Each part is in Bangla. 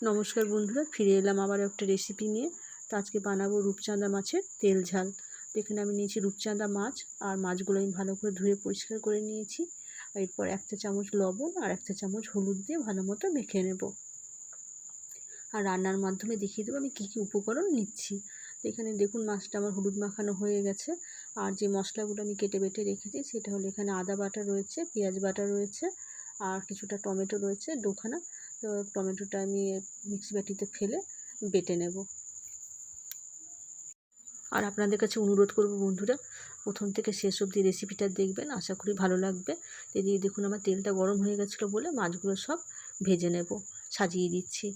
নমস্কার বন্ধুরা, ফিরে এলাম আবার একটা রেসিপি নিয়ে। তো আজকে বানাবো রূপচাঁদা মাছের তেল ঝাল। তো এখানে আমি নিয়েছি রূপচাঁদা মাছ, আর মাছগুলো আমি ভালো করে ধুয়ে পরিষ্কার করে নিয়েছি। এরপর 1 চা চামচ লবণ আর 1 চা চামচ হলুদ দিয়ে ভালো মতো মেখে নেব। আর রান্নার মাধ্যমে দেখিয়ে দেবো আমি কী কী উপকরণ নিচ্ছি। তো এখানে দেখুন মাছটা আমার হলুদ মাখানো হয়ে গেছে। আর যে মশলাগুলো আমি কেটে বেটে রেখেছি সেটা হলো, এখানে আদা বাটা রয়েছে, পেঁয়াজ বাটা রয়েছে, আর কিছুটা টমেটো রয়েছে 2খানা। তো টমেটোটা আমি মিক্সি বাটিতে ফেলে বেটে নেব। আর আপনাদের কাছে অনুরোধ করব বন্ধুরা, প্রথম থেকে শেষ অবধি রেসিপিটা দেখবেন, আশা করি ভালো লাগবে। এদিকে দেখুন আমার তেলটা গরম হয়ে গেছিলো বলে মাছগুলো সব ভেজে নেব, সাজিয়ে দিচ্ছি।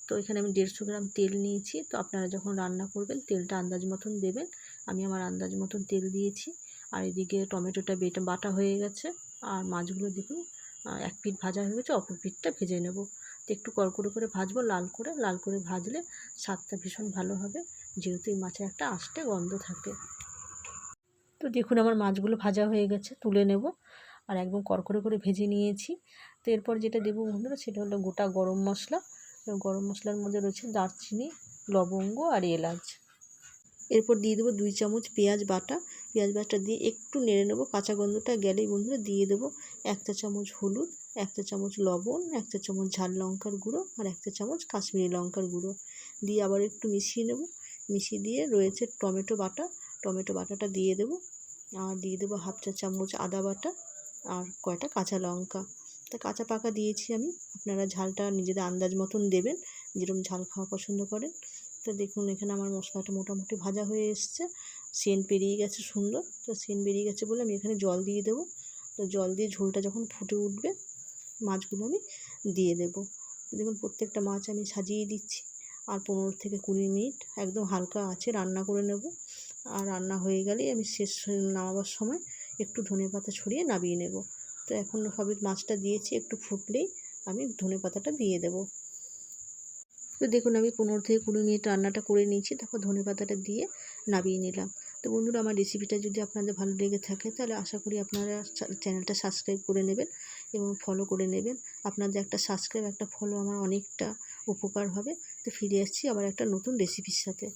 তো এখানে আমি 150 গ্রাম তেল নিয়েছি। তো আপনারা যখন রান্না করবেন তেলটা আন্দাজ মতন দেবেন। আমি আমার আন্দাজ মতন তেল দিয়েছি। আর এদিকে টমেটোটা বাটা হয়ে গেছে। আর মাছগুলো দেখুন এক পিঠ ভাজা হয়ে গেছে, অপর পিঠটা ভেজে নেব। তো একটু কড়কড়ে করে ভাজবো, লাল করে ভাজলে স্বাদটা ভীষণ ভালো হবে, যেহেতু এই মাছে একটা আষ্টে গন্ধ থাকে। তো দেখুন আমার মাছগুলো ভাজা হয়ে গেছে, তুলে নেব। আর একদম কড়কড়ে করে ভেজে নিয়েছি। তো এরপর যেটা দেবো বন্ধুরা সেটা হলো গোটা গরম মশলা। গরম মশলার মধ্যে রয়েছে দারচিনি, লবঙ্গ আর এলাচ। এরপর দিয়ে দেবো 2 চামচ পেঁয়াজ বাটা। পেঁয়াজ বাটা দিয়ে একটু নেড়ে নেবো, কাঁচা গন্ধটা গেলেই বন্ধুরা দিয়ে দেবো 1 চা চামচ হলুদ, 1 চা চামচ লবণ, 1 চা চামচ ঝাল লঙ্কার গুঁড়ো আর 1 চা চামচ কাশ্মীরি লঙ্কার গুঁড়ো দিয়ে আবার একটু মিশিয়ে নেব। মিশিয়ে দিয়ে রয়েছে টমেটো বাটাটা দিয়ে দেবো। আর দিয়ে দেবো 1/2 চা চামচ আদা বাটা আর কয়টা কাঁচা লঙ্কা। তা কাঁচা পাকা দিয়েছি আমি, আপনারা ঝালটা নিজেদের আন্দাজ মতন দেবেন, যেরকম ঝাল খাওয়া পছন্দ করেন। তো দেখুন এখানে আমার মশলাটা মোটামুটি ভাজা হয়ে এসছে, সেন্ট বেরিয়ে গেছে সুন্দর। তো সেন্ট বেরিয়ে গেছে বলে আমি এখানে জল দিয়ে দেবো। তো জল দিয়ে ঝোলটা যখন ফুটে উঠবে মাছগুলো আমি দিয়ে দেবো। দেখুন প্রত্যেকটা মাছ আমি সাজিয়ে দিচ্ছি। আর 15 থেকে 20 মিনিট একদম হালকা আঁচে রান্না করে নেব। আর রান্না হয়ে গেলেই আমি নামাবার সময় একটু ধনেপাতা ছড়িয়ে নামিয়ে নেব। তো এখন সবই মাছটা দিয়েছি, একটু ফুটলেই আমি ধনেপাতাটা দিয়ে দেবো। তো দেখুন আমি 15 থেকে 20 মিনিট রান্নাটা করে নিয়েছি, তারপর ধনেপাতাটা দিয়ে নামিয়ে নিলাম। তো বন্ধুরা আমার রেসিপিটা যদি আপনাদের ভালো লেগে থাকে তাহলে আশা করি আপনারা চ্যানেলটা সাবস্ক্রাইব করে নেবেন এবং ফলো করে নেবেন। আপনাদের একটা সাবস্ক্রাইব একটা ফলো আমার অনেকটা উপকার হবে। তো ফিরে আসছি আবার একটা নতুন রেসিপির সাথে।